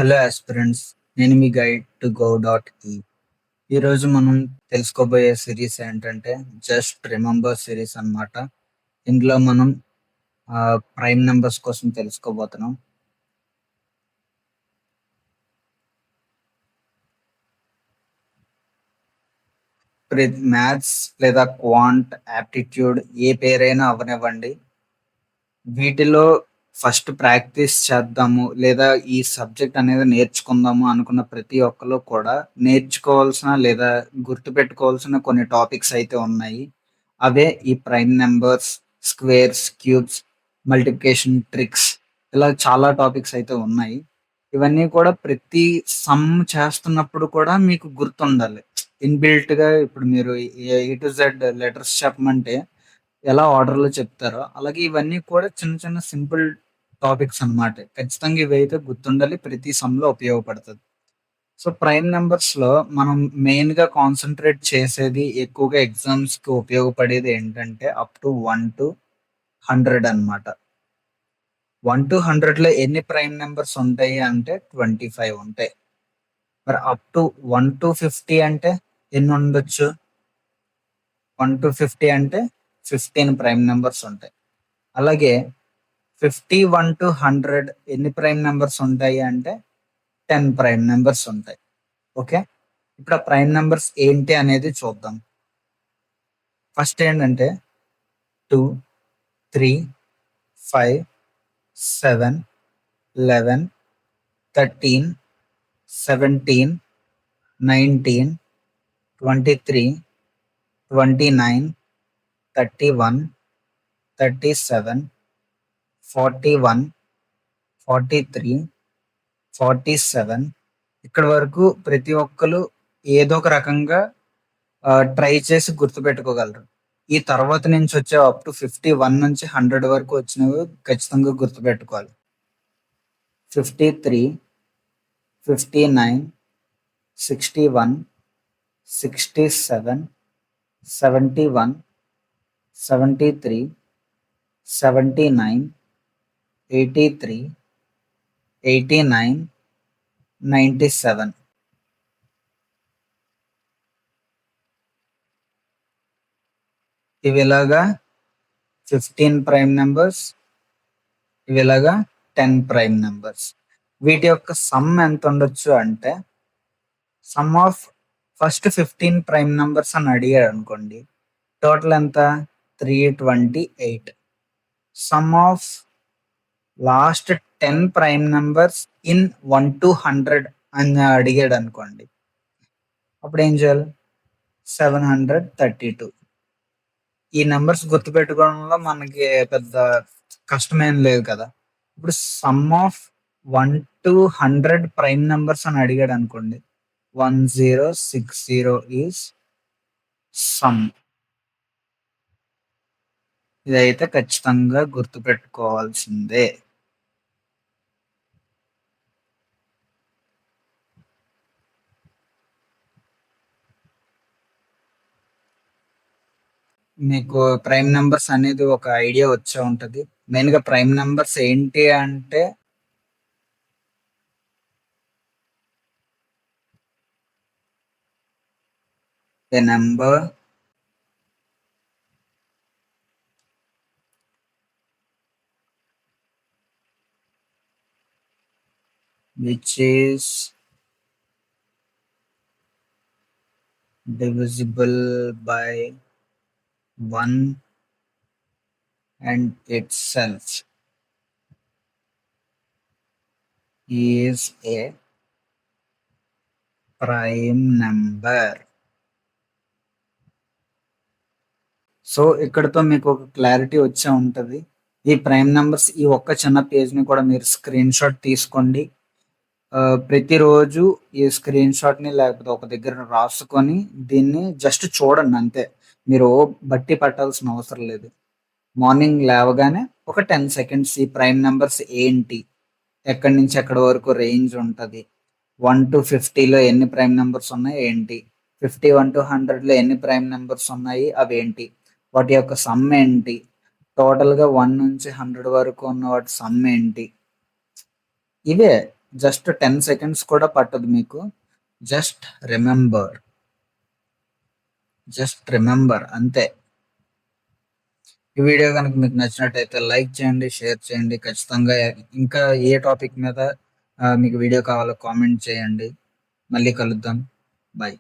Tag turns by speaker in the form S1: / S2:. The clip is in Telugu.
S1: హలో ఆస్పిరెంట్స్, నేను మీ గైడ్ టు గో డాట్ ఈ. ఈరోజు మనం తెలుసుకోబోయే సిరీస్ ఏంటంటే జస్ట్ రిమెంబర్ సిరీస్ అన్నమాట. ఇందులో మనం ప్రైమ్ నెంబర్స్ కోసం తెలుసుకోబోతున్నాం. మ్యాథ్స్ లేదా క్వాంట్, యాప్టిట్యూడ్ ఏ పేరైనా అవనివ్వండి, వీటిలో ఫస్ట్ ప్రాక్టీస్ చేద్దాము లేదా ఈ సబ్జెక్ట్ అనేది నేర్చుకుందాము అనుకున్న ప్రతి ఒక్కరు కూడా నేర్చుకోవాల్సిన లేదా గుర్తుపెట్టుకోవాల్సిన కొన్ని టాపిక్స్ అయితే ఉన్నాయి. అవే ఈ prime numbers, squares, cubes, multiplication tricks, ఇలా చాలా టాపిక్స్ అయితే ఉన్నాయి. ఇవన్నీ కూడా ప్రతి సమ్ చేస్తున్నప్పుడు కూడా మీకు గుర్తుండాలి. ఇన్‌బిల్ట్ గా ఇప్పుడు మీరు ఏ టు జెడ్ లెటర్స్ చెప్పమంటే ఎలా ఆర్డర్‌లో చెప్తారో, అలాగే ఇవన్నీ కూడా చిన్న చిన్న సింపుల్ టాపిక్స్ అన్నమాట. ఖచ్చితంగా ఇవైతే గుర్తుండాలి. ప్రతి సమ్‌లో ఉపయోగపడతది. సో, ప్రైమ్ నంబర్స్‌లో మనం మెయిన్‌గా కాన్సంట్రేట్ చేసేది ఎక్కువగా ఎగ్జామ్స్‌కి ఉపయోగపడేది ఏంటంటే అప్ టు 1-100 అన్నమాట. 1-100లో ఎన్ని ప్రైమ్ నంబర్స్ ఉంటాయి అంటే 25 ఉంటాయి. మరి అప్ టు 1-50 అంటే ఎన్ని ఉండొచ్చు? 1-50 అంటే 15 ప్రైమ్ నంబర్స్ ఉంటాయి. అలాగే 51-100 ఎన్ని ప్రైమ్ నంబర్స్ ఉంటాయి అంటే 10 ప్రైమ్ నంబర్స్ ఉంటాయి. ఓకే. ఇప్పుడు ఆ ప్రైమ్ నంబర్స్ ఏంటి అనేది చూద్దాం. ఫస్ట్ ఏంటంటే 2, 3, 5, 7, 11, 13, 17, 19, 23, 29, 31, 37, 41, 43, 47. ఇక్కడి వరకు ప్రతి ఒక్కరు ఏదో ఒక రకంగా ట్రై చేసి గుర్తుపెట్టుకోగలరు. ఈ తర్వాత నుంచి వచ్చే అప్ టు 51 నుంచి 100 వరకు వచ్చినవి ఖచ్చితంగా గుర్తుపెట్టుకోవాలి. 53, 59, 61, 67, 71, 73, 79, 83, 89, 97. ఇవి ఇలాగా 15 ప్రైమ్ నంబర్స్, ఇవి ఇలాగా 10 ప్రైమ్ నంబర్స్. వీటి యొక్క సమ్ ఎంత ఉండొచ్చు అంటే some of first 15 prime numbers అని అడిగాడు అనుకోండి, టోటల్ ఎంత? 328. Some of last 10 prime numbers in 1-100 అని అడిగాడు అనుకోండి, అప్పుడు ఏం చేయాలి? 732. ఈ నెంబర్స్ గుర్తుపెట్టుకోవడంలో మనకి పెద్ద కష్టమేం లేదు కదా. ఇప్పుడు సమ్ ఆఫ్ 1-100 ప్రైమ్ నెంబర్స్ అని అడిగాడు అనుకోండి, 1060 ఈస్ సమ్. ఇదైతే ఖచ్చితంగా గుర్తుపెట్టుకోవాల్సిందే. మీకు ప్రైమ్ నెంబర్స్ అనేది ఒక ఐడియా వచ్చే ఉంటది. మెయిన్ గా ప్రైమ్ నెంబర్స్ ఏంటి అంటే a number which is divisible by 1 and itself is a prime number. So, ఇక్కడితో మీకు ఒక క్లారిటీ వచ్చే ఉంటది. ఈ ప్రైమ్ నంబర్స్ ఈ ఒక్క చిన్న పేజ్‌ని కూడా మీరు స్క్రీన్ షాట్ తీసుకోండి. ప్రతిరోజు ఈ స్క్రీన్ షాట్‌ని లేకపోతే ఒక దగ్గర రాసుకొని దీన్ని జస్ట్ చూడండి అంతే. మీరు బట్టి పట్టాల్సిన అవసరం లేదు. మార్నింగ్ లేవగానే ఒక 10 సెకండ్స్ ఈ ప్రైమ్ నంబర్స్ ఏంటి? ఎక్కడి నుంచి ఎక్కడి వరకు రేంజ్ ఉంటది? 1-50లో ఎన్ని ప్రైమ్ నంబర్స్ ఉన్నాయి ఏంటి? 51-100లో ఎన్ని ప్రైమ్ నంబర్స్ ఉన్నాయి అవేంటి? వాటి యొక్క సమ్ ఏంటి? టోటల్‌గా 1 నుంచి 100 వరకు ఉన్న వాటి సమ్ ఏంటి? ఇవే. జస్ట్ 10 సెకండ్స్ కూడా పట్టదు మీకు. Just remember. జస్ట్ రిమెంబర్ అంతే. ఈ వీడియో గనుక మీకు నచ్చినట్టయితే లైక్ చేయండి, షేర్ చేయండి. ఖచ్చితంగా ఇంకా ఏ టాపిక్ మీద మీకు వీడియో కావాలో కామెంట్ చేయండి. మళ్ళీ కలుద్దాం. బై.